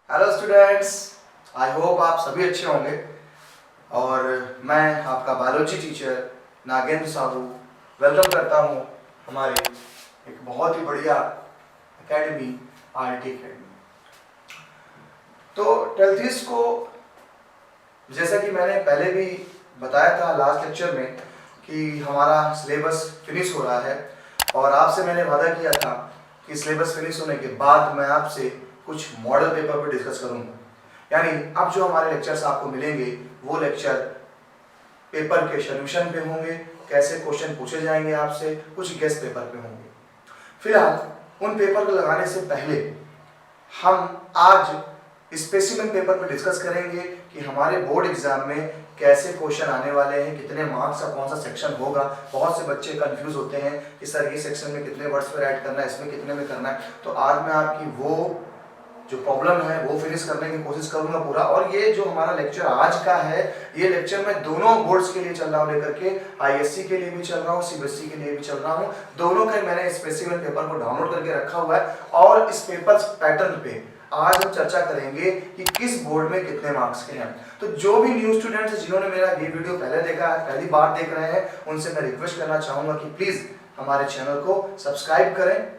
Hello students, I hope आप सभी अच्छे होंगे। और मैं आपका biology teacher Nagendra Sahu welcome करता हूँ हमारे एक बहुत ही बढ़िया एकेडमी आरटी एकेडमी। तो ट्वेल्थ को जैसा कि मैंने पहले भी बताया था लास्ट लेक्चर में कि हमारा सिलेबस फिनिश हो रहा है और आपसे मैंने वादा किया था कि सिलेबस फिनिश होने के बाद मैं आपसे कुछ मॉडल पेपर पर डिस्कस करूंगा। यानी अब जो हमारे लेक्चर्स आपको मिलेंगे वो लेक्चर पेपर के सॉल्यूशन पे होंगे, कैसे क्वेश्चन पूछे जाएंगे आपसे, कुछ गेस्ट पेपर पे होंगे। फिलहाल उन पेपर को लगाने से पहले हम आज स्पेसिमेन पेपर पर डिस्कस करेंगे कि हमारे बोर्ड एग्जाम में कैसे क्वेश्चन आने वाले हैं, कितने मार्क्स का कौन सा सेक्शन होगा। बहुत से बच्चे कंफ्यूज होते हैं कि सर ये सेक्शन में कितने वर्ड्स पर ऐड करना है, इसमें कितने में करना है। तो आज मैं आपकी वो जो प्रॉब्लम है वो फिनिश करने की कोशिश करूंगा पूरा। और ये जो हमारा लेक्चर आज का है, ये लेक्चर मैं दोनों बोर्ड्स के लिए चल रहा हूँ, लेकर के आईएससी के लिए भी चल रहा हूँ, सीबीएसई के लिए भी चल रहा हूँ। दोनों का मैंने स्पेसिमेन पेपर को डाउनलोड करके रखा हुआ है और इस पेपर पैटर्न पे आज हम चर्चा करेंगे कि किस बोर्ड में कितने मार्क्स के हैं। तो जो भी न्यू स्टूडेंट्स जिन्होंने मेरा ये वीडियो पहले देखा है, पहली बार देख रहे हैं, उनसे मैं रिक्वेस्ट करना चाहूंगा कि प्लीज हमारे चैनल को सब्सक्राइब करें,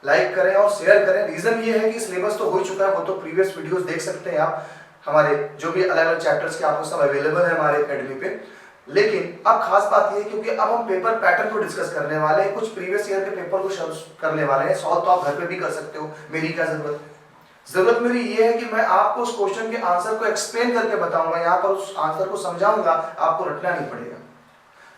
लाइक करें और शेयर करें। रीजन ये है कि सिलेबस तो हो चुका है, वो तो प्रीवियस वीडियोस देख सकते हैं आप। हमारे जो भी अलग अलग चैप्टर्स के आपको सब अवेलेबल है हमारे एकेडमी पे। लेकिन अब खास बात ये है क्योंकि अब हम पेपर पैटर्न को डिस्कस करने वाले हैं, कुछ प्रीवियस ईयर के पेपर को करने वाले हैं। सॉल्व तो आप घर पे भी कर सकते हो, मेरी क्या जरूरत मेरी ये है कि मैं आपको उस क्वेश्चन के आंसर को एक्सप्लेन करके बताऊंगा, यहाँ पर उस आंसर को समझाऊंगा, आपको रटना नहीं पड़ेगा।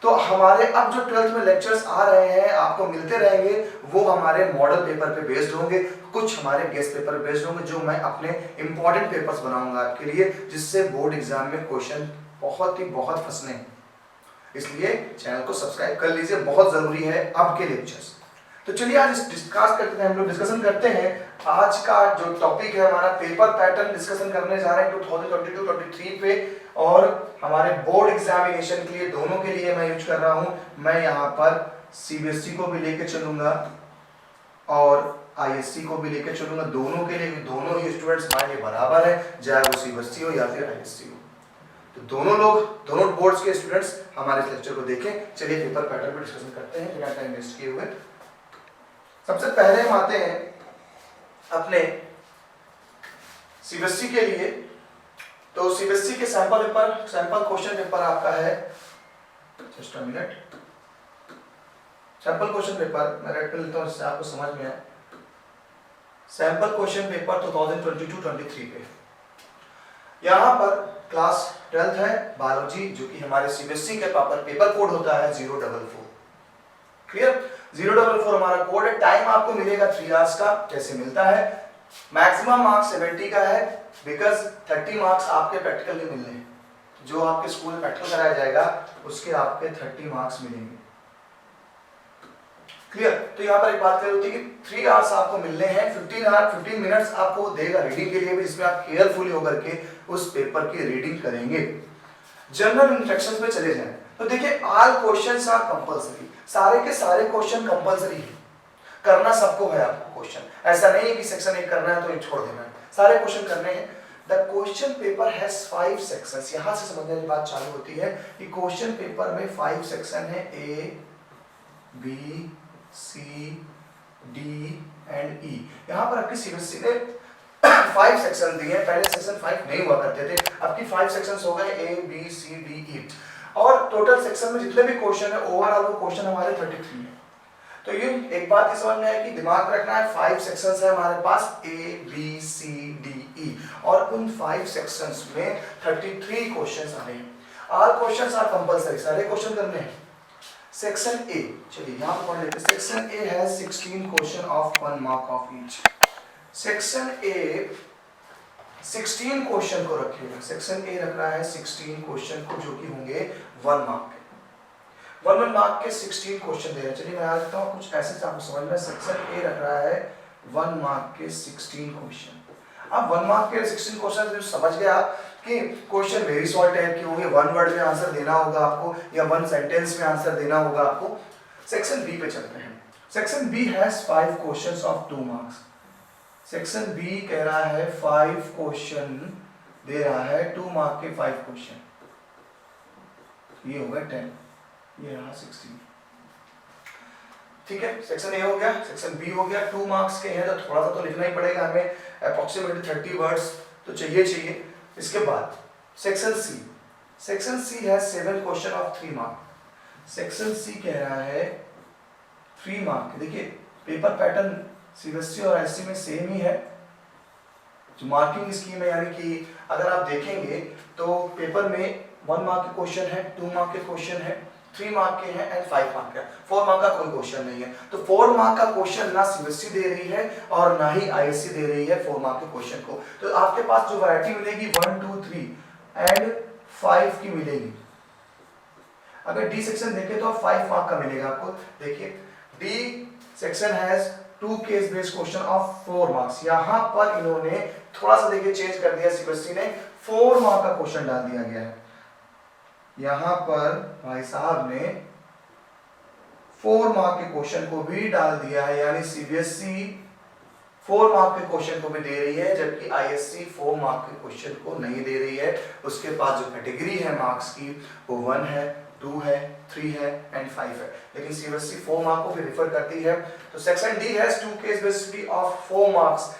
तो हमारे अब जो 12th में लेक्चर्स आ रहे हैं आपको मिलते रहेंगे, वो हमारे मॉडल पेपर पे बेस्ड होंगे, कुछ हमारे गेस्ट पेपर बेस्ड होंगे, जो मैं अपने इंपॉर्टेंट पेपर्स बनाऊंगा आपके लिए, जिससे बोर्ड एग्जाम में क्वेश्चन बहुत फंसने हैं। इसलिए चैनल को सब्सक्राइब कर लीजिए, बहुत जरूरी है अब के लेक्चर्स। तो चलिए आज डिस्कस करते हैं, हम लोग डिस्कशन करते हैं। आज का जो टॉपिक है हमारा पेपर पैटर्न डिस्कशन करने जा रहे हैं 2022-23 पे। और हमारे बोर्ड एग्जामिनेशन के लिए दोनों के लिए मैं यूज कर रहा हूं। मैं यहाँ पर सीबीएसई को भी लेके चलूंगा और आईएससी को भी लेके चलूंगा। दोनों के लिए दोनों ही स्टूडेंट्स हमारे लिए बराबर है, चाहे वो सीबीएसई हो या फिर आईएससी हो। तो दोनों लोग, दोनों बोर्ड्स के स्टूडेंट्स हमारे इस लेक्चर को देखें। चलिए पेपर पैटर्न पर डिस्कशन करते हैं बिना टाइम वेस्ट किए हुए। सबसे पहले हम आते हैं अपने सीबीएसई के लिए। तो सीबीएसई के सैंपल क्वेश्चन पेपर आपका है, just a minute, sample question paper मैं रेड पे लेता हूं जिससे आपको समझ में आए। सैंपल क्वेश्चन पेपर 2022-23 पे यहां पर क्लास 12th है बायोलॉजी, जो कि हमारे सीबीएसई के पेपर कोड होता है 044। क्लियर? 044 हमारा कोड है। टाइम आपको मिलेगा 3 आवर्स का। कैसे मिलता है? मैक्सिमम मार्क्स 70 का है, बिकॉज 30 मार्क्स आपके प्रैक्टिकल के मिलने हैं। जो आपके स्कूल में प्रैक्टिकल कराया जाएगा उसके आपके 30 मार्क्स मिलेंगे। क्लियर? तो यहाँ पर एक बात कर होती है कि 3 आवर्स आपको मिलने हैं, 15 मिनट्स आपको देगा रीडिंग के लिए भी, जिसमें आप केयरफुली होकर के उस पेपर की रीडिंग करेंगे। जनरल इंस्ट्रक्शंस में चले जाएं तो देखिए, ऑल क्वेश्चंस आर कंपलसरी। सारे के सारे क्वेश्चन कंपलसरी है, करना सबको है आपको क्वेश्चन। ऐसा नहीं है कि सेक्शन 1 करना है तो ये छोड़ देना है, सारे क्वेश्चन करने हैं। The question paper has 5 sections. यहां से समझने की बात चालू होती है कि क्वेश्चन पेपर में 5 सेक्शन है, A B C D and E. यहां पर आपकी सीबीएसई ने 5 सेक्शन दिए हैं। पहले सेक्शन 5 नहीं हुआ करते थे, अब की 5 सेक्शंस हो गए, ए बी सी डी ई। और टोटल सेक्शन में जितने भी क्वेश्चन है, ओवरऑल वो क्वेश्चन हमारे 33 है। तो ये एक बात ये समझ में है कि दिमाग में रखना है, 5 सेक्शंस है हमारे पास, ए बी सी डी ई, और उन 5 सेक्शंस में 33 क्वेश्चंस आ रहे हैं। ऑल क्वेश्चंस आर कंपलसरी, सारे क्वेश्चन करने हैं। सेक्शन ए, चलिए यहां पर पढ़ लेते हैं। Section A has 16 question of 1 mark of each. Section A 16 question को रखिएगा। सेक्शन ए रख रहा है 16 क्वेश्चन को, जो कि होंगे 1 मार्क के। 1 मार्क के 16 क्वेश्चन दे रहे हैं। चलिए मैं आ जाता हूं कुछ ऐसे आपको समझ में। सेक्शन ए रख रहा है 1 मार्क के 16 क्वेश्चन। अब 1 मार्क के 16 क्वेश्चन जो समझ गए आप कि क्वेश्चन वेरी शॉर्ट टाइप के होंगे, 1 वर्ड में आंसर देना होगा आपको या 1 सेंटेंस में आंसर देना होगा आपको। सेक्शन बी पे चलते हैं। Section B has 5 questions of 2 marks. Section B कह रहा है 5 क्वेश्चन दे रहा है, 2 मार्क के 5 क्वेश्चन, ये होगा 10, ये रहा 16। ठीक है, सेक्शन ए हो गया, सेक्शन बी हो गया, 2 मार्क्स के हैं तो थोड़ा सा तो लिखना ही पड़ेगा हमें, अप्रोक्सीमेटली 30 वर्ड्स तो चाहिए। इसके बाद सेक्शन सी, सेक्शन सी है 7 question of 3 mark. Section C कह रहा है 3 मार्क। देखिए पेपर पैटर्न सीबीएसई और आईएससी में सेम ही है, जो मार्किंग स्कीम है, यानी कि अगर आप देखेंगे तो पेपर में 1 मार्क के क्वेश्चन है, 2 मार्क के क्वेश्चन है, 3 मार्क के हैं एंड 5 मार्क का, 4 मार्क का कोई क्वेश्चन नहीं है। तो 4 मार्क का क्वेश्चन ना सीबीएसई दे रही है और ना ही आईएससी दे रही है 4 मार्क के क्वेश्चन को। तो आपके पास जो वैरायटी मिलेगी 1 2 3 एंड 5 की मिलेगी। अगर डी सेक्शन देखें तो 5 मार्क का मिलेगा आपको। देखिए D section has 2 case based question of 4 marks. यहां पर इन्होंने थोड़ा सा देखिए चेंज कर दिया, सीबीएसई ने 4 मार्क का क्वेश्चन डाल दिया गया है। यहां पर भाई साहब ने 4 मार्क के क्वेश्चन को भी डाल दिया है, यानी सीबीएसई 4 मार्क के क्वेश्चन को भी दे रही है, जबकि आईएससी 4 मार्क के क्वेश्चन को नहीं दे रही है। उसके पास जो कैटेगरी है मार्क्स की वो 1 है, 2 है, 3 है एंड 5 है, लेकिन सीबीएसई 4 मार्क को भी रेफर करती है। तो section D has 2 case based study of 4 marks.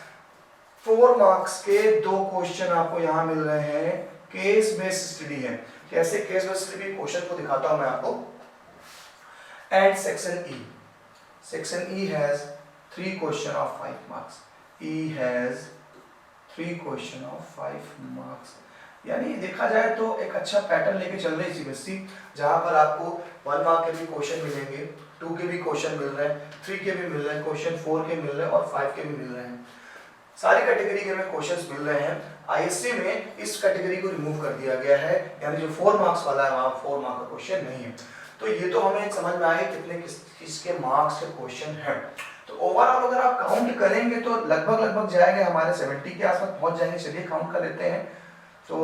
4 marks के 2 क्वेश्चन आपको यहां मिल रहे हैं, केस बेस्ड स्टडी है। कैसे केस बेस्ड स्टडी, क्वेश्चन को दिखाता हूं मैं आपको। And section E, section E has 3 question of 5 marks. E has 3 question of 5 marks. यानी देखा जाए तो एक अच्छा पैटर्न लेके चल रही सीबीएसई, जहां पर आपको 1 मार्क के भी क्वेश्चन मिलेंगे, 2 के भी क्वेश्चन मिल रहे हैं, 3 के भी मिल रहे हैं क्वेश्चन, 4 के मिल रहे हैं और 5 के भी मिल रहे हैं। सारी कैटेगरी के में क्वेश्चंस मिल रहे हैं। आईएससी में इस कैटेगरी को रिमूव कर दिया गया है, यानी जो 4 मार्क्स वाला है वहां 4 मार्क का क्वेश्चन नहीं है। तो ये तो हमें समझ में आए कितने किसके मार्क्स के क्वेश्चन हैं। तो ओवरऑल अगर आप काउंट करेंगे तो लगभग जाएंगे हमारे 70 के आसपास पहुंच जाएंगे। चलिए काउंट कर लेते हैं। तो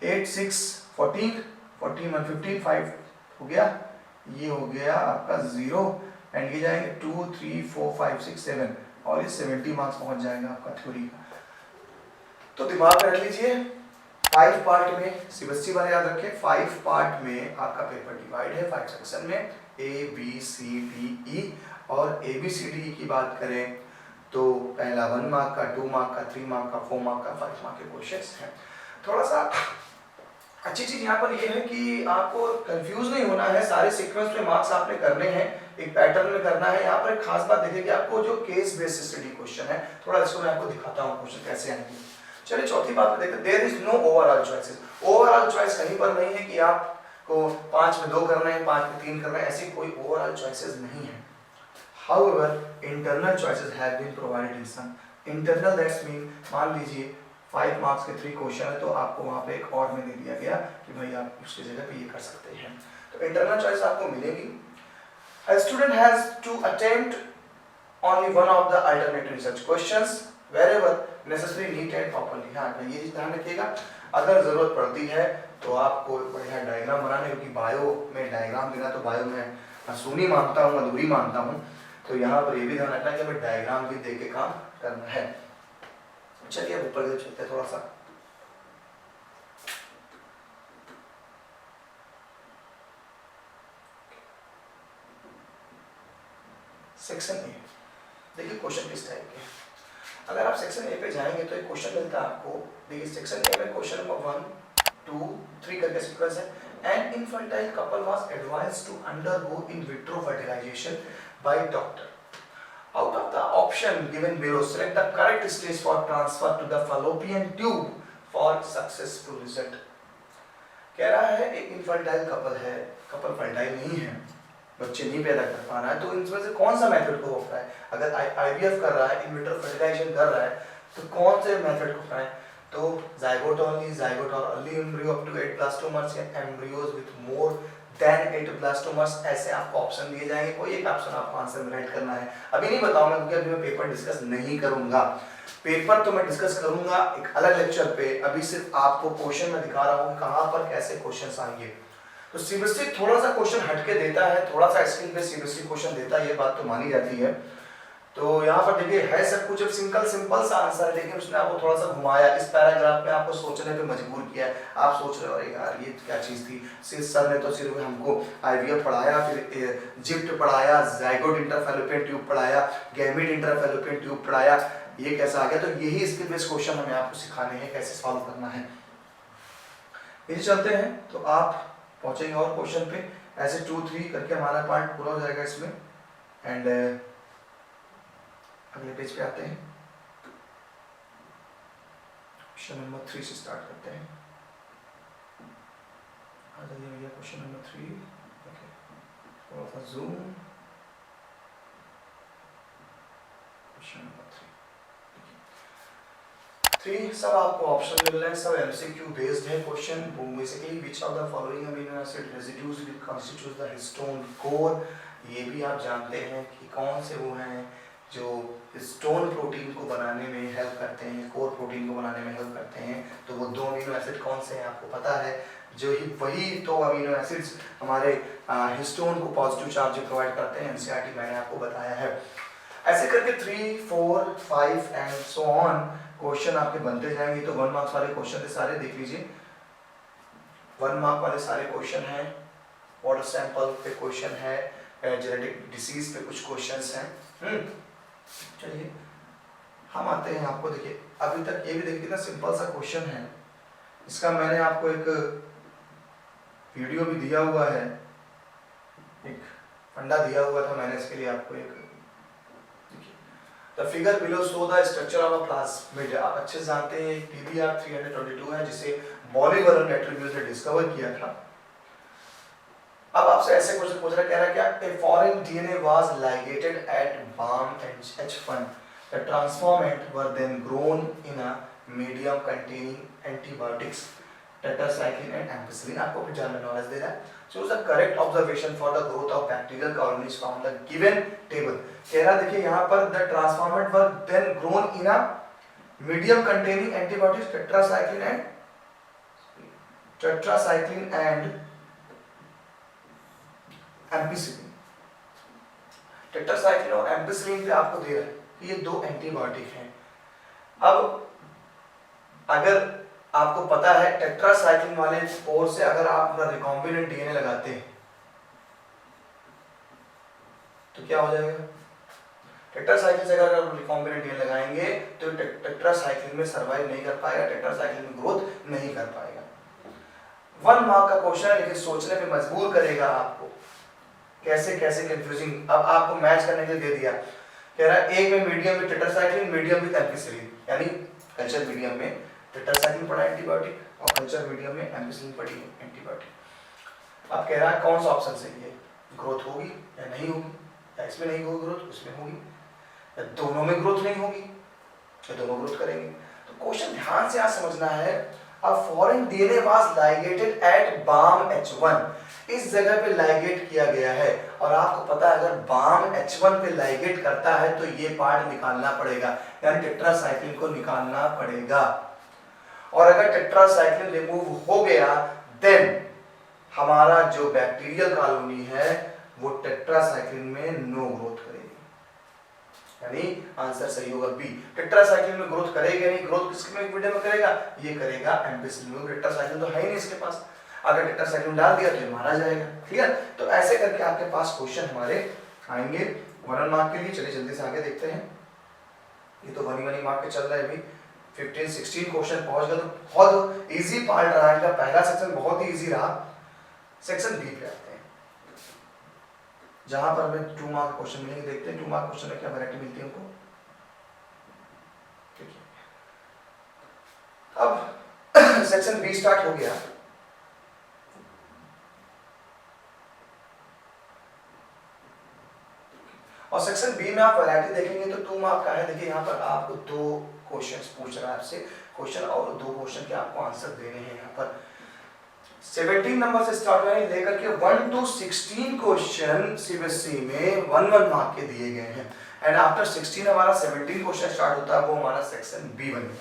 8 6 14 14 1 15 5 हो गया, ये हो गया आपका 0 एंड ये जाएंगे 2 3 4 5 6 7 और ये 70 मार्क्स पहुंच जाएगा आपका थ्योरी का। तो दिमाग में रख लीजिए 5 पार्ट में, सीबीएसई वाले याद रखें 5 पार्ट में आपका पेपर डिवाइड है 5 सेक्शन में, ए बी सी डी ई। और ए बी सी डी ई की बात करें तो पहला 1 मार्क का, 2 मार्क का, 3 मार्क का, 4 मार्क का, 5 मार्क के क्वेश्चंस हैं। थोड़ा सा अच्छी चीज यहाँ पर ये है कि आपको कंफ्यूज नहीं होना है, सारे सीक्वेंस में मार्क्स आपने करने हैं, एक पैटर्न में करना है। यहाँ पर एक खास बात देखिए कि आपको जो केस बेस्ड स्टडी क्वेश्चन है, थोड़ा इसको मैं आपको दिखाता हूँ क्वेश्चन कैसे आएंगे। चलिए चौथी बात देखते हैं, there is no overall choices. Overall choice कहीं पर नहीं है कि आपको 5 में 2 करना है, 5 में 3 करना है, ऐसी कोई ओवरऑल चॉइसेस नहीं है। However, internal choices have been provided in some. Internal that's mean मान लीजिए 5 मार्क्स के 3 क्वेश्चन है तो आपको वहाँ पे एक और में दे दिया गया कि भाई आप उसकी जगह पे ये कर सकते हैं। तो इंटरनल चॉइस आपको मिलेगी। A student has to attempt only one of the alternate research questions wherever necessary, neat and properly। हाँ ये चीज ध्यान रखिएगा, अगर जरूरत पड़ती है तो आपको बढ़िया डायग्राम बनाने, क्योंकि बायो में डायग्राम देना तो बायो में असूनी मानता हूँ, अधूरी मानता हूँ। तो यहाँ पर ये भी ध्यान रखना है कि हमें डायग्राम भी देके काम करना है। चलिए अब ऊपर चलते हैं थोड़ा सा। सेक्शन ए, देखिए क्वेश्चन किस टाइप के हैं। अगर आप सेक्शन ए पे जाएंगे तो एक क्वेश्चन मिलता है आपको। देखिए सेक्शन ए में क्वेश्चन नंबर 1 2 3 करके सीक्वेंस है। An infertile couple was advised to undergo in vitro fertilization by doctor. Out of the option given below, select the correct stage for transfer to the fallopian tube for successful result. कह रहा है एक infertile couple है, couple fertile नहीं है, बच्चे नहीं पैदा कर पा रहा है, तो इनमें से कौन सा मेथड को होता है? अगर आईवीएफ कर रहा है, इन विट्रो फर्टिलाइजेशन कर रहा है, तो कौन से मेथड को अपनाएं? तो जाइगोट ओनली, जाइगोट और early embryo up to 8 blastomeres या embryos with more than 8 blastomeres, ऐसे आपको ऑप्शन दिए जाएंगे। कोई एक ऑप्शन आपको आंसर में राइट करना है। अभी नहीं बताऊंगा क्योंकि अभी मैं पेपर डिस्कस नहीं करूंगा। पेपर तो मैं डिस्कस करूंगा एक अलग लेक्चर पे, अभी सिर्फ आपको क्वेश्चन में दिखा रहा हूँ कहाँ पर कैसे क्वेश्चन आएंगे। तो सीबीएसई थोड़ा सा क्वेश्चन हटके देता है, थोड़ा सा स्किल पे सीबीएसई क्वेश्चन देता है, ये बात तो मानी जाती है। तो यहाँ पर देखिए है सब कुछ अब सिंपल सा आंसर है, लेकिन उसने आपको थोड़ा सा घुमाया, इस पैराग्राफ में आपको सोचने पे मजबूर किया है। आप सोच रहे हो अरे यार ये क्या चीज़ थी, सर ने तो सिर्फ हमको आईवीएफ पढ़ाया, फिर जिप्ट पढ़ाया, जाइगोट इंटरफेलोपियन ट्यूब पढ़ाया, गैमीट इंटरफेलोपियन ट्यूब पढ़ाया, ये कैसा आ गया। तो यही स्किल बेस्ड क्वेश्चन हमें आपको सिखाने हैं कैसे सॉल्व करना है। ये चलते हैं तो आप पहुंचेंगे और क्वेश्चन पे, ऐसे 2-3 करके हमारा पार्ट पूरा हो जाएगा इसमें। एंड अगले पेज पे आते हैं, क्वेश्चन नंबर 3 से स्टार्ट करते हैं। आ जाइए भैया क्वेश्चन नंबर 3। ओके, थोड़ा सा जूम, क्वेश्चन नंबर 3 सब आपको ऑप्शन मिल रहे हैं, सब एमसीक्यू बेस्ड है question. Basically which of the following amino acid residues will constitute the histone core. ये भी आप जानते हैं कि कौन से वो हैं जो हिस्टोन प्रोटीन को बनाने में हेल्प करते हैं, कोर प्रोटीन को बनाने में हेल्प करते हैं। तो वो 2 अमीनो एसिड कौन से हैं आपको पता है, जो ही वही 2 अमीनो एसिड्स हमारे हिस्टोन को पॉजिटिव चार्ज प्रोवाइड करते हैं। एनसीईआरटी मैंने आपको बताया है। ऐसे करके 3, 4, 5 एंड सो ऑन क्वेश्चन आपके बनते जाएंगे। तो 1 मार्क्स वाले क्वेश्चन थे सारे, देख लीजिए 1 मार्क वाले सारे क्वेश्चन हैं, वाटर सैंपल पे क्वेश्चन है, जेनेटिक डिसीज पे कुछ क्वेश्चंस हैं। चलिए हम आते हैं आपको, देखिए अभी तक ये भी देखिए कितना सिंपल सा क्वेश्चन है। इसका मैंने आपको एक वीडियो भी दिया हुआ है, एक फंडा दिया हुआ था मैंने इसके लिए आपको एक। The figure below show the structure of a plasmid। आप अच्छे से जानते हैं PBR 322 है जिसे बॉलीवर ने एट्रीब्यूट से डिस्कवर किया था। अब आपसे ऐसे क्वेश्चन पूछ रहा, कह रहा क्या, a foreign DNA was ligated at BAM H1। The transformant were then grown in a medium containing antibiotics, tetracycline and ampicillin। आपको कुछ जनरल नॉलेज दे रहा है। Choose the correct observation for the growth of bacterial colonies from the given table। कह रहा देखिए यहाँ पर the transformant were then grown in a medium containing antibiotics, tetracycline and ampicillin। Tetracycline और एम्पिसिलिन पे आपको दे रहा है कि ये 2 एंटीबायोटिक हैं। अब अगर आपको पता है टेट्रासाइक्लिन वाले ओर से अगर आप अपना रिकॉम्बिनेंट डीएनए लगाते हैं तो क्या हो जाएगा, टेट्रासाइक्लिन से अगर आप रिकॉम्बिनेंट डीएनए लगाएंगे तो टेट्रासाइक्लिन में सर्वाइव नहीं कर पाएगा, टेट्रासाइक्लिन में ग्रोथ नहीं कर पाएगा। 1 मार्क का क्वेश्चन है, लेकिन सोचने पे मजबूर करेगा आपको, कैसे कैसे कंफ्यूजिंग। अब आपको मैच करने के लिए दे दिया, कह रहा है एक में मीडियम में टेट्रासाइक्लिन, मीडियम विद एम्पिसिलिन, यानी कल्चर मीडियम में टेट्रासाइक्लिन पड़ा एंटीबायोटिक और कल्चर मीडियम में एम्पिसिलिन पड़ी एंटीबायोटिक। अब कह रहा है कौन सा ऑप्शन सही है, ग्रोथ होगी या नहीं होगी, या इसमें नहीं होगी ग्रोथ उसमें होगी, या दोनों में ग्रोथ नहीं होगी या दोनों ग्रोथ करेंगे। तो क्वेश्चन ध्यान से आज समझना है। अब foreign DNA was ligated at Bam H1, इस जगह पे लाइगेट किया गया है और आपको पता है अगर बाम H1 पे लाइगेट करता है तो ये पार्ट निकालना पड़ेगा, यानी टेट्रासाइक्लिन को निकालना पड़ेगा। और अगर टेट्रासाइक्लिन रिमूव हो गया देन हमारा जो बैक्टीरियल कॉलोनी है वो टेट्रासाइक्लिन में नो ग्रोथ करेगी, यानी आंसर सही होगा बी। टेट्रासाइक्लिन में ग्रोथ करेगा नहीं, ग्रोथ किसके में मीडियम में करेगा, ये करेगा एम्पिसिलिन में। टेट्रासाइक्लिन तो है ही नहीं इसके पास, अगर टेट्रासाइक्लिन डाल दिया तो ये मारा जाएगा। क्लियर, तो ऐसे करके आपके पास क्वेश्चन हमारे आएंगे 1 मार्क के लिए। चलिए जल्दी से आगे देखते हैं, ये तो 1 मार्क के चल रहा है अभी, 15-16 क्वेश्चन पहुंच गए, तो बहुत इजी पार्ट रहा है। पहला सेक्शन बहुत ही इजी रहा। सेक्शन बी पे आते हैं, जहां पर हमें 2 मार्क क्वेश्चन मिलेंगे। देखते हैं 2 मार्क क्वेश्चन में क्या वैरायटी मिलती है हमको। ठीक है, अब सेक्शन बी स्टार्ट हो गया। और सेक्शन बी में आप वैरायटी देखेंगे तो 2 मार्क का है। देखिए यहाँ पर आपको 2 क्वेश्चंस पूछ रहा है आपसे क्वेश्चन, और 2 क्वेश्चन के आपको आंसर देने हैं। यहाँ पर 17 नंबर से स्टार्ट हुए लेकर के 1 to 16 क्वेश्चन सीबीएसई में 1 मार्क के दिए गए हैं। एंड आफ्टर 16 हमारा 17 क्वेश्चन स्टार्ट होता है, वो हमारा सेक्शन बी बन गया।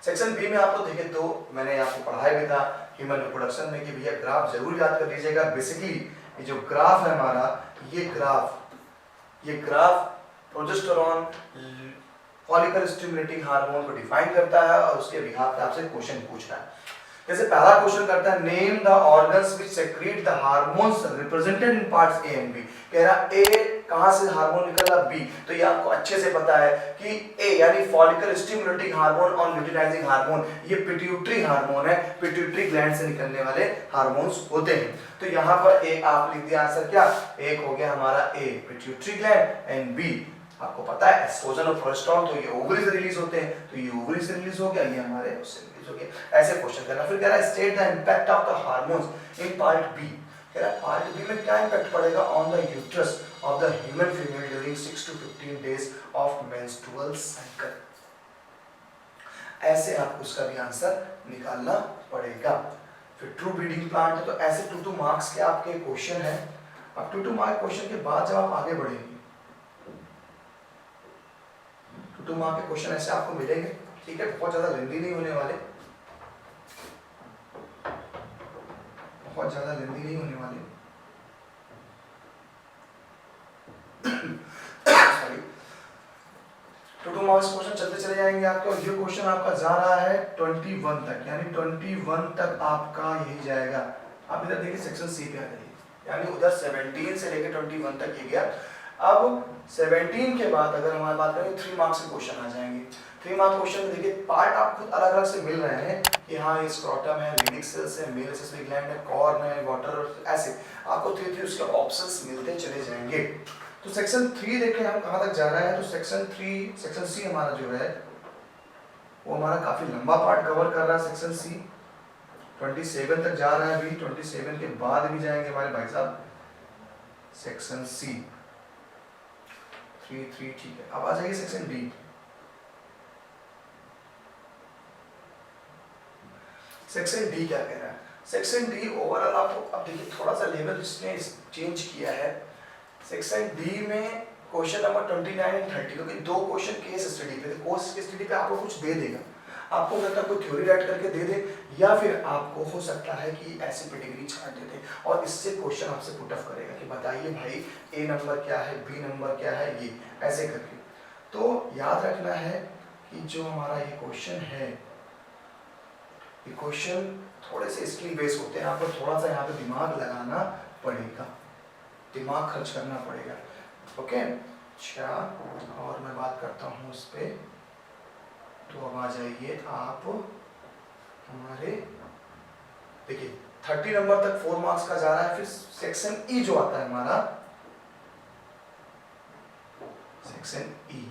सेक्शन बी में आपको देखें तो मैंने आपको पढ़ाया भी था ह्यूमन रिप्रोडक्शन में कि भैया ग्राफ जरूर याद कर लीजिएगा। बेसिकली ये जो ग्राफ है हमारा, ये graph progesterone follicle stimulating hormone को डिफाइन करता है और उसके बिहाफ पे आपसे क्वेश्चन पूछ रहा है। जैसे पहला क्वेश्चन करता है name the organs which secrete the hormones represented in parts A and B. कह रहा ए कहां से हार्मोन निकला बी, तो ये आपको अच्छे से पता है कि ए यानी फॉलिकल स्टिमुलेटिंग हार्मोन और ल्यूटिनाइजिंग हार्मोन ये पिट्यूटरी हार्मोन है, पिट्यूटरी ग्लैंड से निकलने वाले हार्मोन्स होते हैं। तो यहाँ पर ए आप लिख दिया आंसर क्या, एक हो गया हमारा A pituitary gland and B आपको पता है एस्ट्रोजन और प्रोजेस्टेरॉन तो ये ओवरी से रिलीज होते हैं, तो ये ओवरी से रिलीज हो गया, ये हमारे उससे रिलीज हो गया। ऐसे क्वेश्चन करना। फिर कह रहा है state the impact of the hormones in part B. कह रहा है पार्ट बी में क्या इंपैक्ट पड़ेगा on the uterus of the human female during 6 to 15 days of menstrual cycle. ऐसे आपको उसका भी आंसर निकालना पड़ेगा। फिर ट्रू ब्रीडिंग प्लांट है, तो ऐसे 2 मार्क्स के आपके क्वेश्चन है। अब 2 मार्क क्वेश्चन के बाद जब आप आगे बढ़ेंगे 2 मार्क के क्वेश्चन ऐसे आपको मिलेंगे, ठीक है, बहुत ज्यादा लेंदी नहीं होने वाले, बहुत ज्यादा लेंदी नहीं होने वाले। सॉरी, 2 मार्क्स क्वेश्चन चलते चले जाएंगे आपके, और ये क्वेश्चन आपका जा रहा है 21 तक, यानी 21 तक आपका यही जाएगा। आप इधर देखिए सेक्शन सी पे आ जाइए, यानी उधर 17 से लेकर 21 तक ये गया। अब 17 के बाद अगर हमारी बात करें 3 मार्क्स के क्वेश्चन आ जाएंगे। 3 मार्क्स क्वेश्चन में देखिए पार्ट आपको अलग अलग से मिल रहे हैं कि हाँ ये स्क्रोटम है, लिम्बिक सेल्स है, मेल एसेसरी ग्लैंड है, कॉर्न है, वाटर, ऐसे आपको 3 उसके ऑप्शंस मिलते चले जाएंगे। तो सेक्शन 3 देखें हम कहाँ तक जा रहा है, तो सेक्शन सी हमारा जो है वो हमारा काफी लंबा पार्ट कवर कर रहा है। सेक्शन सी 27 तक जा रहा है, अभी 27 के बाद भी जाएंगे हमारे भाई साहब सेक्शन सी 3 ठीक है। अब आ जाइए सेक्शन डी। सेक्शन डी क्या कह रहा है, सेक्शन डी ओवरऑल आपको अब देखिए थोड़ा सा लेवल इसने चेंज किया है। सेक्शन डी में क्वेश्चन नंबर 29 और 30, क्योंकि 2 क्वेश्चन केस स्टडी पे, केस स्टडी पे आपको कुछ दे देगा, आपको लगता कोई थ्योरी राइट करके दे दे, या फिर आपको हो सकता है कि ऐसी पेडिग्री छाट दे दे और इससे क्वेश्चन आपसे पुट ऑफ करेगा कि बताइए भाई ए नंबर क्या है, बी नंबर क्या है, ये ऐसे करके। तो याद रखना है कि जो हमारा ये क्वेश्चन है, ये क्वेश्चन थोड़े से स्किल बेस होते हैं, आपको थोड़ा सा यहाँ पे दिमाग लगाना पड़ेगा, दिमाग खर्च करना पड़ेगा। ओके, अच्छा, और मैं बात करता हूँ उस पर, तो अब आ जाइए आप हमारे, देखिए 30 नंबर तक 4 मार्क्स का जा रहा है। फिर सेक्शन ई जो आता है हमारा, सेक्शन ई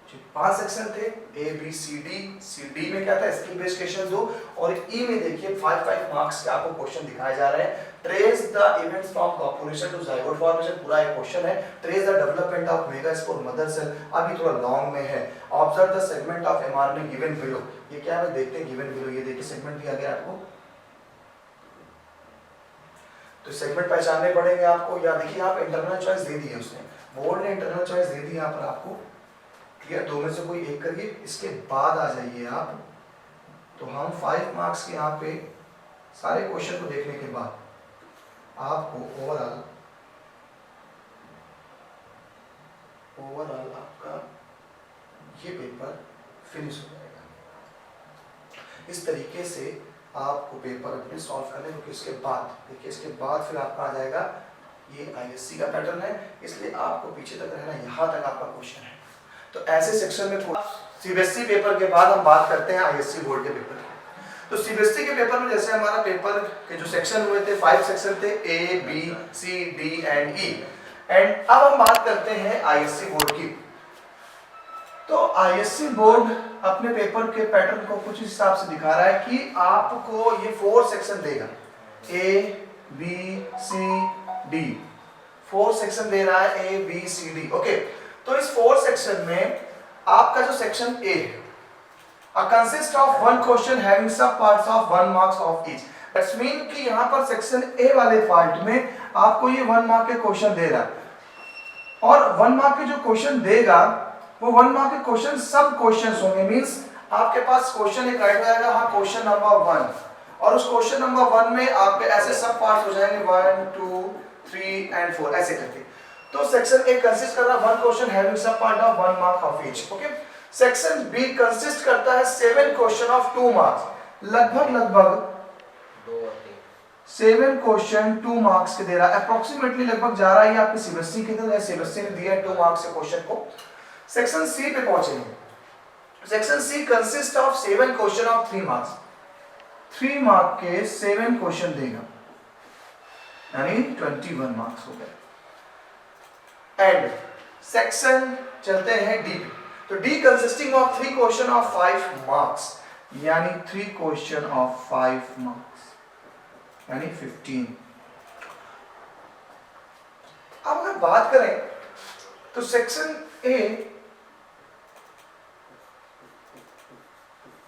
जो 5 सेक्शन थे, A B C D, C D में क्या था स्किल बेस्ड क्वेश्चन 2, और ई में देखिए 5 मार्क्स के आपको क्वेश्चन दिखाए जा रहे हैं। Trace the events from copulation to zygote formation, पूरा एक क्वेश्चन है। Trace the development of megaspore mother cell, अभी थोड़ा लॉन्ग में है। Observe the segment of mRNA given below, ये क्या है देखते हैं, गिवन बिलो, ये देखिए सेगमेंट दिया गया आपको, तो सेगमेंट पहचानने पड़ेंगे आपको। या देखिए यहाँ पे इंटरनल चॉइस दे दी है उसने, बोर्ड ने इंटरनल चॉइस दे दी यहाँ पर आपको, क्लियर, 2 में से कोई एक करिए। इसके बाद आ जाइए आप, तो हम 5 मार्क्स के यहाँ पे सारे क्वेश्चन को देखने के बाद आपको ओवरऑल आपका ये पेपर फिनिश हो जाएगा। इस तरीके से आपको पेपर अपने सॉल्व करने, क्योंकि इसके बाद देखिए, इसके बाद फिर आपका आ जाएगा ये आईएससी का पैटर्न है, इसलिए आपको पीछे तक रहना, यहाँ तक आपका क्वेश्चन है। तो ऐसे सेक्शन में सीबीएसई पेपर के बाद हम बात करते हैं आईएससी बोर्ड के पेपर की। तो सीबीएसई के पेपर में जैसे हमारा पेपर के जो सेक्शन हुए थे 5 सेक्शन थे, A B C D and E, and अब हम बात करते हैं आईएससी बोर्ड की। तो आईएससी बोर्ड अपने पेपर के पैटर्न को कुछ हिसाब से दिखा रहा है कि आपको ये 4 सेक्शन देगा, A B C D, 4 section दे रहा है, A B C D. Okay, तो इस 4 सेक्शन में आपका जो सेक्शन ए है, कंसिस्ट ऑफ 1 क्वेश्चन हैविंग सब parts of 1 marks of each. That's mean कि यहाँ पर सेक्शन ए वाले पार्ट में आपको ये 1 मार्क के क्वेश्चन दे रहा है, और 1 मार्क के जो क्वेश्चन देगा वो 1 मार्क के क्वेश्चन सब क्वेश्चंस होंगे। मींस आपके पास क्वेश्चन एक राइट आएगा, हाँ क्वेश्चन नंबर 1, और उस क्वेश्चन नंबर 1 में आपके ऐसे सब पार्ट्स हो जाएंगे 1 2 3 एंड 4 ऐसे करके। तो सेक्शन ए कंसिस्ट कर रहा है 1 question having sub part of 1 mark of each. Okay, section B consist करता है 7 क्वेश्चन ऑफ 2 मार्क्स, लगभग 7 क्वेश्चन 2 मार्क्स के दे रहा है, अप्रोक्सीमेटली लगभग जा रहा है ये आपके सीबीएसई के तरह, सीबीएसई ने दिया है 2 मार्क्स के क्वेश्चन को। सेक्शन सी पे पहुंचेंगे। Section C consist of 7 question of 3 marks, 3 mark के 7 क्वेश्चन देगा, यानी 21 मार्क्स हो गए। एंड सेक्शन चलते हैं डी पे, तो D consisting of 3 question of 5 marks, यानी 3 क्वेश्चन ऑफ 5 मार्क्स, यानी 15। अब अगर बात करें तो सेक्शन ए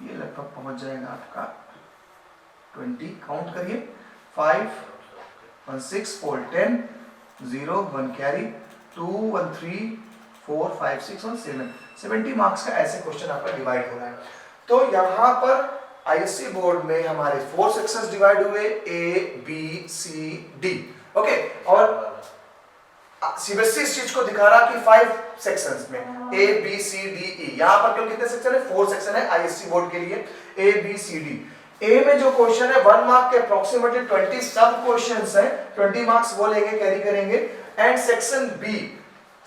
ये लगभग पहुंच जाएगा आपका 20, काउंट करिए, 5 1 6 4 10 0 1 कैरी 2 1 3 4 5 6 और 7, 70 मार्क्स का ऐसे क्वेश्चन आपका डिवाइड हो रहा है। तो यहां पर आईएससी बोर्ड में हमारे 4 सेक्शंस डिवाइड हुए, A B C D. Okay, और सीबीएसई इस चीज को दिखा रहा कि 5 सेक्शंस में ए बी सी डी ई, यहां पर क्यों कितने सेक्शन है, 4 सेक्शन है आईएससी बोर्ड के लिए, ए बी सी डी। ए में जो क्वेश्चन है 1 मार्क के अप्रोक्सीमेटली 20 सब क्वेश्चंस हैं, 20 मार्क्स वो लेंगे, कैरी करेंगे। एंड सेक्शन बी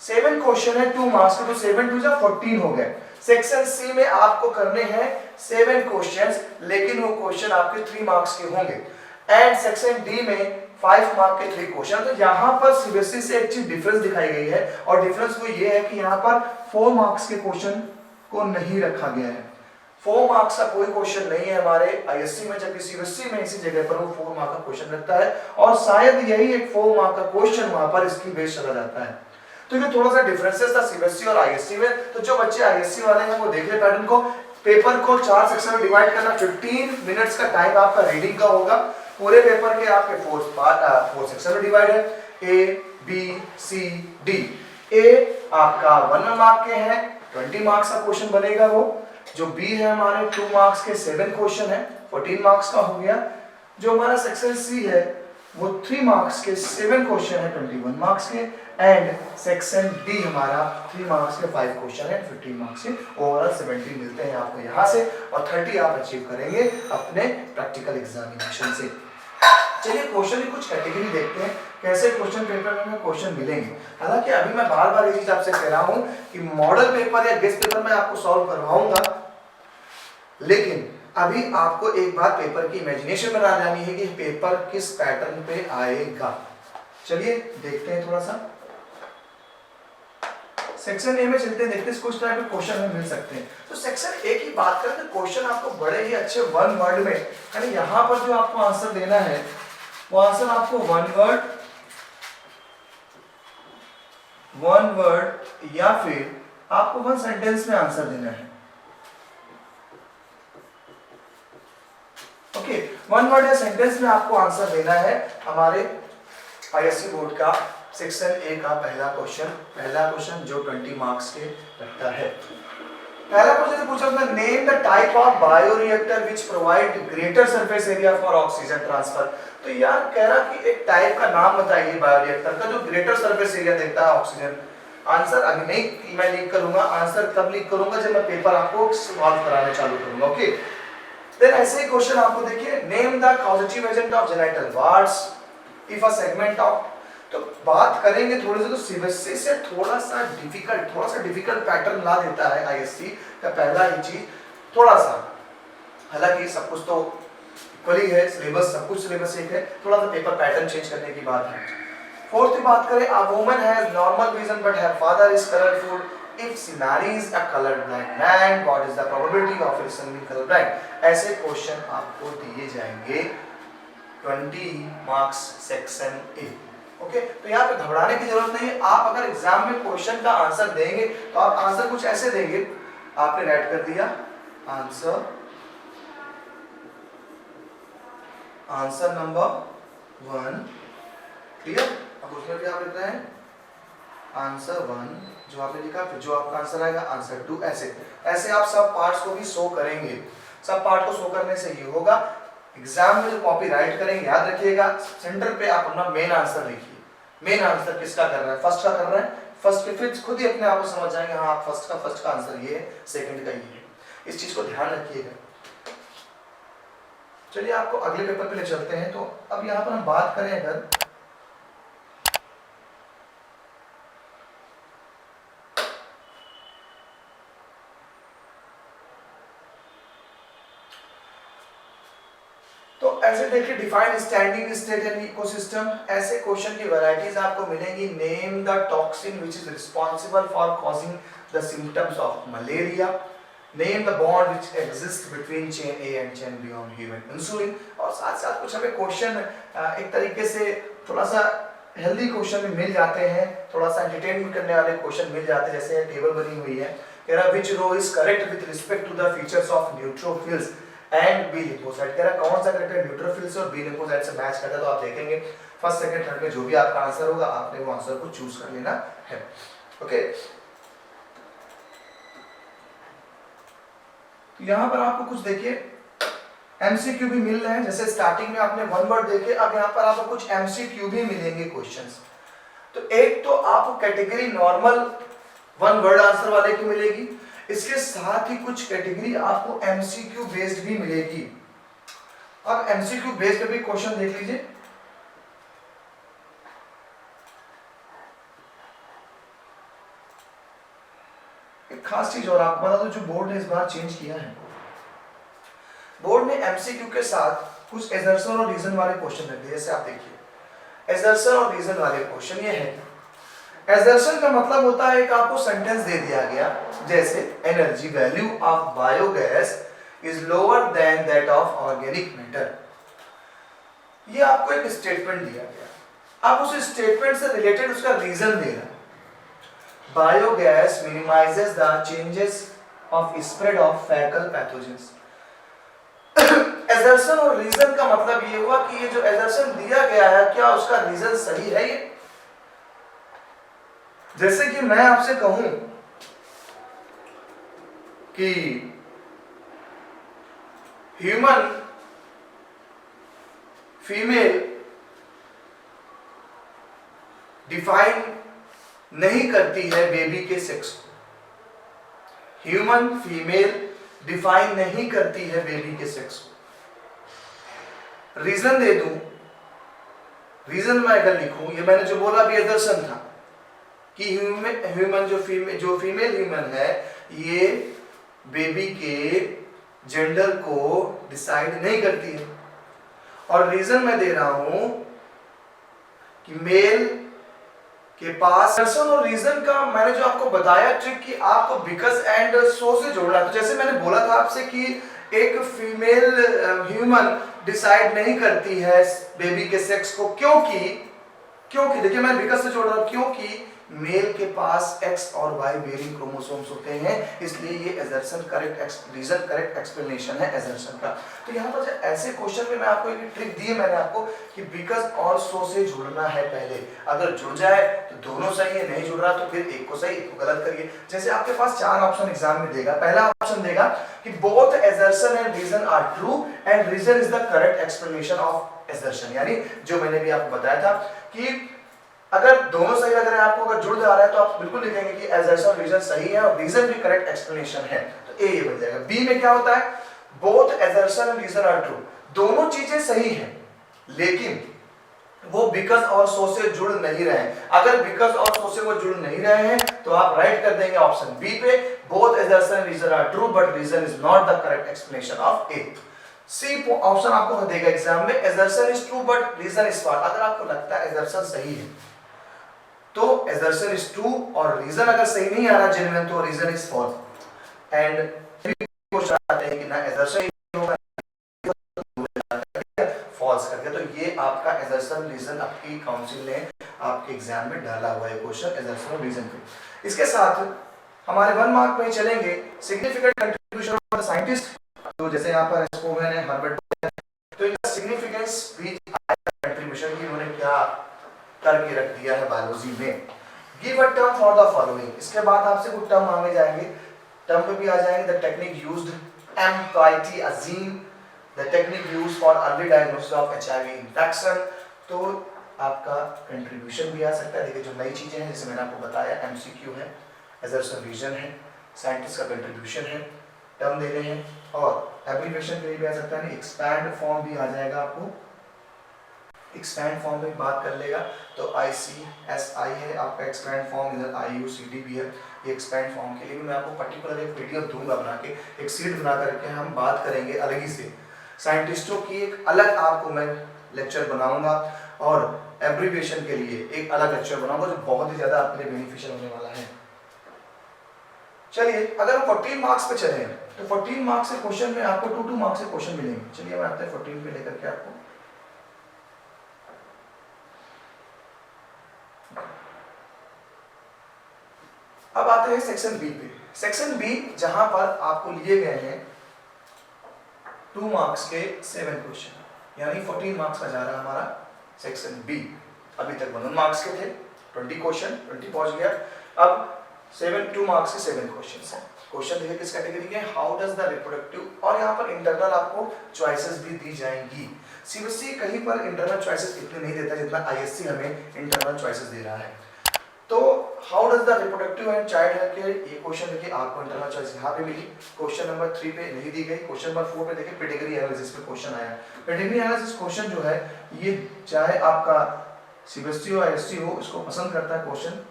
7 क्वेश्चन है 2 मार्क्स के, तो 7 2 जा 14 हो गए। सेक्शन सी में आपको करने हैं 7 क्वेश्चंस, लेकिन वो क्वेश्चन आपके 3 मार्क्स के होंगे। एंड सेक्शन डी में 5 मार्क के 3 क्वेश्चन। तो यहाँ पर सीबीएसई से एक चीज डिफरेंस दिखाई गई है, और डिफरेंस वो ये है कि यहाँ पर 4 मार्क्स के क्वेश्चन को नहीं रखा गया है। 4 मार्क्स का कोई क्वेश्चन नहीं है हमारे आईएससी में, जबकि सीबीएसई में इसी जगह पर वो 4 मार्क का क्वेश्चन रखता है, और शायद यही एक 4 मार्क का क्वेश्चन वहां पर इसकी बेस चला जाता है। तो ये थोड़ा सा डिफरेंसेस था सीबीएसई और आईएससी में। तो जो बच्चे आईएससी वाले हैं वो देख ले पैटर्न को, पेपर को 4 सेक्शन में डिवाइड करना, 15 मिनट्स का टाइम आपका रीडिंग का होगा। पूरे पेपर के आपके 4 सेक्शन में डिवाइड है, ए बी सी डी। ए आपका 1 मार्क के हैं, 20 मार्क्स का क्वेश्चन बनेगा वो। जो बी है हमारे 2 मार्क्स के 7 क्वेश्चन है, 14 मार्क्स का हो गया। जो हमारा सेक्शन सी है वो 3 मार्क्स के 7 क्वेश्चन है, 21 मार्क्स के। एंड सेक्शन डी हमारा 3 मार्क्स के 5 क्वेश्चन है, 15 मार्क्स के। ओवरऑल 70 मिलते हैं आपको यहाँ से, और 30 आप अचीव करेंगे अपने प्रैक्टिकल एग्जामिनेशन से। चलिए क्वेश्चन की कुछ कैटेगरी देखते हैं, कैसे क्वेश्चन पेपर में क्वेश्चन मिलेंगे। हालांकि अभी मैं बार बार ये चीज आपसे कह रहा हूं कि मॉडल पेपर या गेस्ट पेपर में आपको सॉल्व करवाऊंगा, लेकिन अभी आपको एक बार पेपर की इमेजिनेशन बना जानी है कि पेपर किस पैटर्न पे आएगा। चलिए देखते हैं थोड़ा सा। सेक्शन ए में चलते हैं, देखते हैं कुछ टाइप के क्वेश्चन हमें मिल सकते हैं। तो सेक्शन ए की बात करें तो क्वेश्चन आपको बड़े ही अच्छे 1 वर्ड में, यानी यहाँ पर जो आपको आंसर देना है वो आंसर आपको 1 वर्ड या फिर आपको 1 सेंटेंस में आंसर देना है। ओके, 1 वर्ड या सेंटेंस में आपको आंसर देना है हमारे आईएससी बोर्ड का सेक्शन ए का पहला क्वेश्चन जो 20 मार्क्स के रखता है। पहला क्वेश्चन पूछा था, name the type of bioreactor which provide greater surface area for oxygen transfer. तो यार कह रहा कि एक टाइप का नाम बताइए बायोरिएक्टर का जो ग्रेटर सरफेस एरिया देता है ऑक्सीजन। आंसर अभी नहीं मैं लीक करूंगा, आंसर तब लीक करूंगा जब मैं पेपर आपको सॉल्व कराने चालू करूंगा। ओके, देन ऐसे ही क्वेश्चन आपको देखिए, name the causative agent of genital warts if a segment of. तो बात करेंगे थोड़े से, तो सीबीएसई से थोड़ा सा डिफिकल्ट पैटर्न ला देता है आईएससी का पहला ही चीज थोड़ा सा। हालांकि सब कुछ तो इक्वली है, सिलेबस सब कुछ सिलेबस एक है, थोड़ा सा पेपर पैटर्न चेंज करने की बात है। फोर्थ की बात करें, a woman has normal vision but her father is colourful, if she Mary's a colour blind man what is the probability of his son being colour blind. ऐसे question आपको दिए जाएंगे 20 मार्क्स सेक्शन ए। ओके, तो यहाँ पे घबराने की जरूरत नहीं है। आप अगर एग्जाम में क्वेश्चन का आंसर देंगे तो आप आंसर कुछ ऐसे देंगे, आपने राइट कर दिया आंसर नंबर 1, क्लियर। अब उसमें भी आप लिख रहे हैं आंसर 1 जो आपने लिखा, फिर जो आपका आंसर आएगा आंसर 2। ऐसे आप सब पार्ट्स को भी शो करेंगे। सब पार्ट को शो करने से ये होगा, एग्जाम में जो कॉपी राइट करेंगे याद रखिएगा सेंटर पे आप अपना मेन आंसर लिखिए, मेन आंसर किसका कर रहा है, फर्स्ट का कर रहा है, फर्स्ट के फिर खुद ही अपने आप को समझ जाएंगे हाँ आप फर्स्ट का आंसर ये है, सेकंड का ये है। इस चीज को ध्यान रखिएगा। चलिए आपको अगले पेपर पे ले चलते हैं। तो अब यहाँ पर हम बात करें अगर तो ऐसे देखिए define standing state and ecosystem, ऐसे क्वेश्चन की वैरायटीज आपको मिलेंगी। Name the toxin which is responsible for causing the symptoms of malaria, name the bond which exist between chain A and chain be on human insulin. और साथ साथ कुछ हमें question एक तरीके से थोड़ा सा हेल्दी क्वेश्चन भी मिल जाते हैं, थोड़ा सा एंटरटेनमेंट करने वाले क्वेश्चन मिल जाते हैं। जैसे टेबल बनी हुई है, कह रहा which row is correct with respect to the features of neutrophils and B lymphocyte, कह रहा कौन सा करेक्ट न्यूट्रोफिल से और बी लिपोसाइट से मैच करता है। तो आप देखेंगे फर्स्ट सेकंड थर्ड में जो भी आपका आंसर होगा आपने वो आंसर को चूज कर लेना है। ओके, तो यहां पर आपको कुछ देखिए एमसीक्यू भी मिल रहे हैं। जैसे स्टार्टिंग में आपने वन वर्ड देखे, अब यहाँ पर आपको कुछ एमसीक्यू भी मिलेंगे क्वेश्चंस। तो एक तो आपको category normal one word answer वाले की मिलेगी, इसके साथ ही कुछ कैटेगरी आपको एमसीक्यू बेस्ड भी मिलेगी। अब एमसीक्यू बेस्ड भी क्वेश्चन देख लीजिए। एक खास चीज और आपको बता दो, जो बोर्ड ने इस बार चेंज किया है, बोर्ड ने एमसीक्यू के साथ कुछ एजर्सन और रीजन वाले क्वेश्चन रख दिए। जैसे आप देखिए एजर्सन और रीजन वाले क्वेश्चन ये है। एजर्शन का मतलब होता है कि आपको सेंटेंस दे दिया गया, जैसे energy value of biogas is lower than that of organic matter. ये आपको एक स्टेटमेंट दिया गया, आप उस स्टेटमेंट से रिलेटेड उसका रीजन दे रहे हैं। Biogas minimises the changes of spread of फैकल पैथोजेंस। एजर्शन और रीजन का मतलब ये हुआ कि ये जो एजर्शन दिया गया है क्या उसका रीजन सही है। ये जैसे कि मैं आपसे कहूं कि ह्यूमन फीमेल डिफाइन नहीं करती है बेबी के सेक्स को, ह्यूमन फीमेल डिफाइन नहीं करती है बेबी के सेक्स को। रीजन दे दूं, रीजन मैं अगर लिखूं, ये मैंने जो बोला अभी एजर्शन था कि ह्यूमन जो फीमेल ह्यूमन है ये बेबी के जेंडर को डिसाइड नहीं करती है। और रीजन मैं दे रहा हूं कि मेल के पास पर्सन। और रीजन का मैंने जो आपको बताया ट्रिक कि आपको बिकॉज एंड सो से जोड़ना। तो जैसे मैंने बोला था आपसे कि एक फीमेल ह्यूमन डिसाइड नहीं करती है बेबी के सेक्स को, क्योंकि देखिए मैं बिकॉज से जोड़ रहा हूं, क्योंकि मेल के पास एक्स और वाई बेरिंग क्रोमोसोम्स होते हैं, इसलिए ये assertion correct reason correct explanation है एजर्शन का। तो यहाँ पर ऐसे क्वेश्चन में मैं आपको एक ट्रिक दी है मैंने आपको कि बिकॉज और सो से जुड़ना है पहले। अगर जुड़ जाए तो दोनों सही है, नहीं जुड़ रहा तो फिर एक को सही एक को गलत करिए। जैसे आपके पास 4 ऑप्शन एग्जाम में देगा, पहला ऑप्शन देगा कि both assertion and reason are true and reason is the correct explanation of assertion. यानी जो मैंने भी आपको बताया था कि अगर दोनों सही लग रहे हैं आपको, अगर जुड़ जा रहा है तो आप बिल्कुल लिखेंगे कि एजर्शन और रीजन सही है और रीजन भी करेक्ट एक्सप्लेनेशन है। तो ए ये बन जाएगा। बी में क्या होता है, both assertion and reason are true, दोनों चीजें सही हैं लेकिन वो बिकॉज और सो से जुड़ नहीं रहे हैं। अगर बिकॉज और सो से वो जुड़ नहीं रहे हैं तो आप राइट कर देंगे ऑप्शन बी पे, both assertion and reason are true but reason is not the correct explanation of A. C option आपको देगा एग्जाम में, assertion is true but reason is false. अगर आपको लगता है एजर्शन सही है तो एजर्शन इज ट्रू और रीजन अगर सही नहीं आ रहा जेन्युइन तो reason is false. And question आते हैं कि ना एजर्शन होगा फॉल्स करके। तो ये आपका एजर्शन रीजन आपकी काउंसिल ने आपके एग्जाम में डाला हुआ है क्वेश्चन एजर्शन और रीजन पे। इसके साथ हमारे 1 मार्क में चलेंगे significant contribution of the scientist. तो जैसे यहाँ पर स्पोवेन है, हर्बर्ट, तो इनका सिग्निफिकेंस भी कंट्रीब्यूशन की उन्होंने क्या करके रख दिया है बायोलॉजी में। Give a term for the following. इसके बाद आपसे कुछ टर्म मांगे जाएंगे, टर्म पे भी आ जाएंगे। द टेक्निक यूज्ड एम्पाइटिअजीन, the technique used for early diagnosis of HIV infection. तो आपका कंट्रीब्यूशन भी आ सकता है। देखिए जो नई चीज़ें हैं जैसे मैंने आपको बताया, MCQ है, एजर्सन रीजन है, साइंटिस्ट का कंट्रीब्यूशन है, टर्म देने हैं और एब्रीविएशन के लिए भी आ सकता है। एक्सपैंड फॉर्म भी आ जाएगा आपको, एक्सपैंड फॉर्म में बात कर लेगा तो ICSI है आपका एक्सपैंड फॉर्म, इधर IUCD भी है। ये एक्सपैंड फॉर्म के लिए भी मैं आपको पर्टिकुलर एक वीडियो दूंगा बना के, एक सीट बना करके हम बात करेंगे अलग ही से। साइंटिस्टों की एक अलग आपको मैं लेक्चर बनाऊंगा और एब्रीविएशन के लिए एक अलग लेक्चर बनाऊंगा जो बहुत ही ज़्यादा आपके लिए बेनिफिशियल होने वाला है। चलिए अगर हम 14 मार्क्स पे चले तो 14 मार्क्स से क्वेश्चन में आपको 2 मार्क्स से क्वेश्चन मिलेंगे। चलिए हम आते हैं 14 पे लेकर के आपको। अब आते हैं सेक्शन बी पे। सेक्शन बी जहां पर आपको लिए गए हैं 2 मार्क्स के 7 क्वेश्चन, यानी 14 मार्क्स का जा रहा है हमारा सेक्शन बी। अभी तक 1 मार्क्स के थे, 20 क्वेश्चन, 20 पहुंच गया। अब 2 मार्क्स के 7 क्वेश्चन हैं। क्वेश्चन देखिए किस कैटेगरी के, हाउ डज द रिप्रोडक्टिव, और यहाँ पर इंटरनल आपको चॉइसेस भी दी जाएंगी। सीबीएसई कहीं पर इंटरनल चॉइसेस इतने नहीं देता जितना ISC हमें इंटरनल चॉइसेस दे रहा है। तो how does the reproductive and child health care, ये क्वेश्चन देखिए आपको इंटरनल चॉइस यहाँ पे मिली। क्वेश्चन नंबर 3 पे नहीं दी गई। क्वेश्चन नंबर 4 पे देखिए पेडिग्री एनालिसिस पे क्वेश्चन आया। पेडिग्री एनालिसिस क्वेश्चन जो है ये चाहे आपका सीबीएसई हो ISC हो, इसको पसंद करता है क्वेश्चन।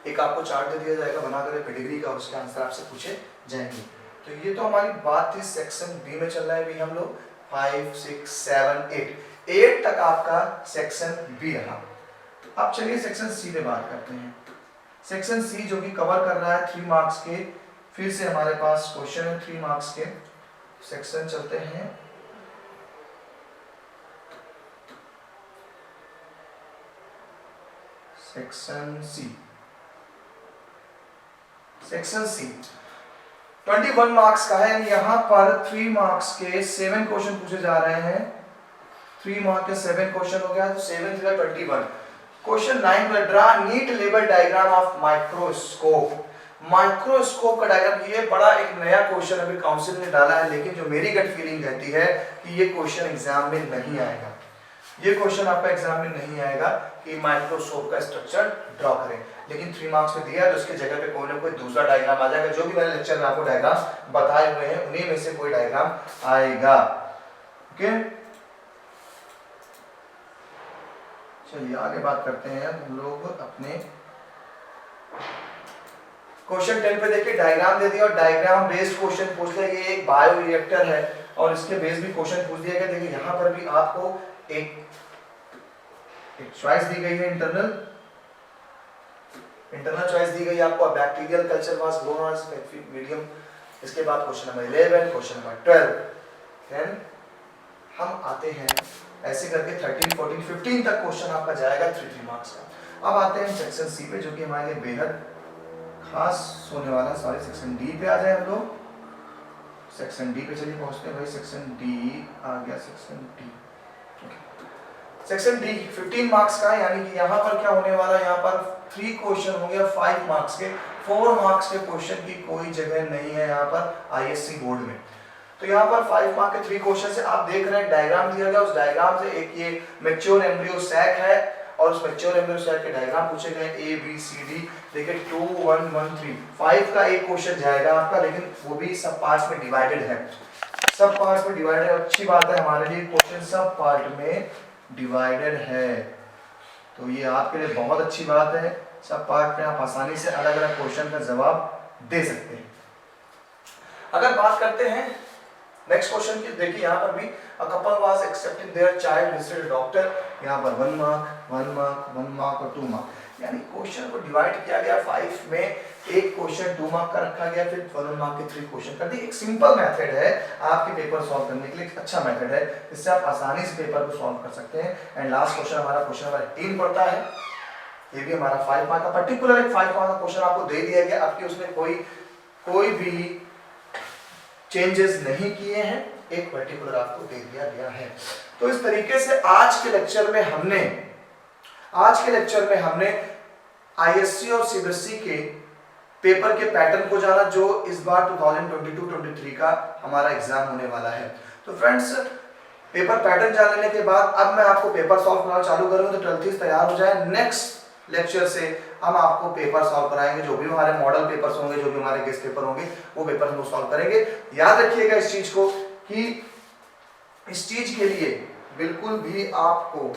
एक आपको चार्ट दे दिया जाएगा बनाकर पेडिग्री का, उसके आंसर आपसे पूछे जाएंगे। तो ये तो हमारी बात थी सेक्शन बी में। चल रहा है अभी हम लोग 5, 6, 7, 8 तक आपका सेक्शन बी रहा। अब चलिए सेक्शन सी पे बात करते हैं। सेक्शन सी जो कि कवर कर रहा है 3 मार्क्स के, फिर से हमारे पास क्वेश्चन है 3 मार्क्स के। सेक्शन चलते हैं section C. Section C 21 marks का है। यहाँ पर 3 मार्क्स के 7 क्वेश्चन पूछे जा रहे हैं। 3 मार्क्स के 7 क्वेश्चन हो गया तो 7 × 21। क्वेश्चन 9 पर draw neat label diagram of microscope. Microscope का डायग्राम, ये बड़ा एक नया क्वेश्चन अभी काउंसिल ने डाला है, लेकिन जो मेरी गट फीलिंग कहती है कि ये क्वेश्चन एग्जाम में नहीं आएगा। ये क्वेश्चन आपका एग्जाम में नहीं आएगा कि माइक्रोस्कोप का स्ट्रक्चर ड्रॉ करें, लेकिन 3 मार्क्स में दिया है तो उसके जगह पे कोई ना कोई दूसरा डायग्राम आ जाएगा। जो भी मैंने लेक्चर में आपको डायग्राम बताए हुए हैं उन्हीं में से कोई डायग्राम आएगा। ओके, चलिए आगे बात करते हैं हम लोग अपने क्वेश्चन 10 पे। देखिए डायग्राम दे दिया और डायग्राम बेस्ड क्वेश्चन पूछ लिया। ये एक बायो रिएक्टर है और इसके बेस भी क्वेश्चन पूछ दिया गया। देखिए यहाँ पर भी आपको एक चॉइस दी गई है, इंटरनल चॉइस दी गई आपको, bacterial culture was grown as medium. इसके बाद question number 11, question number 12। Then हम आते हैं ऐसे करके 13, 14, 15 तक क्वेश्चन आपका जाएगा 3 मार्क्स का। अब आते हैं सेक्शन सी पे जो कि हमारे लिए बेहद खास होने वाला है। सॉरी, सेक्शन डी पे आ जाए हम लोग। सेक्शन डी पे चलिए पहुंचते हैं भाई। सेक्शन डी आ गया, section D. Section D 15 marks का, यानी कि यहाँ पर क्या होने वाला है, यहाँ पर 3 क्वेश्चन हो गया 5 मार्क्स के। 4 मार्क्स के क्वेश्चन की कोई जगह नहीं है यहाँ पर ISC बोर्ड में। तो यहाँ पर 5 मार्क के 3 क्वेश्चन से आप देख रहे हैं डायग्राम दिया गया। उस डायग्राम से एक ये मैच्योर एम्ब्रियो सैक है और उस मैच्योर एम्ब्रियो सैक के डायग्राम पूछे गए ABCD। देखिए 2, 1, 1, 3, 5 का एक क्वेश्चन जाएगा आपका, लेकिन वो भी सब पार्ट्स में डिवाइडेड है। सब पार्ट्स में डिवाइडेड है, अच्छी बात है हमारे लिए, क्वेश्चन सब पार्ट में डिवाइडेड है, तो ये आपके लिए बहुत अच्छी बात है। सब पार्ट में आप आसानी से अलग अलग क्वेश्चन का जवाब दे सकते हैं। अगर बात करते हैं नेक्स्ट क्वेश्चन की, देखिए यहाँ पर भी a couple was accepting their child visited doctor. यहाँ पर 1 मार्क, 1 मार्क, 1 मार्क और 2 मार्क, यानी क्वेश्चन को डिवाइड किया गया 5 में। एक क्वेश्चन 2 मार्क का रखा गया, फिर 1 मार्क के 3 क्वेश्चन कर दिए। एक सिंपल मेथड है आपके पेपर सॉल्व करने के लिए, एक अच्छा मेथड है, इससे आप आसानी से पेपर को सॉल्व कर सकते हैं। एंड लास्ट क्वेश्चन हमारा क्वेश्चन नंबर 18 पड़ता है। ये भी हमारा 5 मार्क का, पर्टिकुलर एक 5 मार्क का क्वेश्चन आपको दे दिया गया, आपकी उसमें कोई भी चेंजेस नहीं किए हैं, एक पर्टिकुलर आपको दे दिया गया है। तो इस तरीके से आज के लेक्चर में हमने ISC और CBSE के पेपर के पैटर्न को जाना, जो इस बार 2022-23 का हमारा एग्जाम होने वाला है। तो फ्रेंड्स, पेपर पैटर्न जान लेने के बाद अब मैं आपको पेपर सॉल्व करना चालू करूंगा, तो 12th तैयार हो जाए। नेक्स्ट लेक्चर से हम आपको पेपर सॉल्व कराएंगे, जो भी हमारे मॉडल पेपर्स होंगे, जो भी हमारे गेस्ट पेपर होंगे, वो पेपर हम सॉल्व करेंगे। याद रखिएगा इस चीज को कि इस चीज के लिए बिल्कुल भी आपको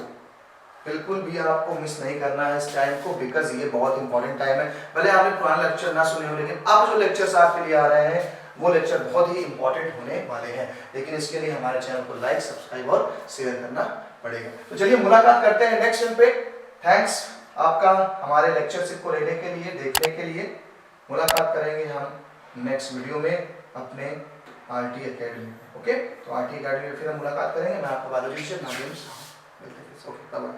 मिस नहीं करना है इस टाइम को, बिकॉज ये बहुत इंपॉर्टेंट टाइम है। भले आपने पुराने लेक्चर ना सुने हो, लेकिन अब जो लेक्चर्स आपके लिए आ रहे हैं वो लेक्चर बहुत ही इंपॉर्टेंट होने वाले हैं। लेकिन इसके लिए हमारे चैनल को लाइक, सब्सक्राइब और शेयर करना पड़ेगा। तो चलिए मुलाकात करते हैं नेक्स्ट वीडियो पे। थैंक्स आपका हमारे लेक्चरशिप को लेने के लिए, देखने के लिए। मुलाकात करेंगे हम नेक्स्ट वीडियो में अपने आरटी एकेडमी। ओके, तो आरटी एकेडमी में फिर हम मुलाकात करेंगे। मैं आपका biology teacher Nagendra Sahu. Okay, bye bye.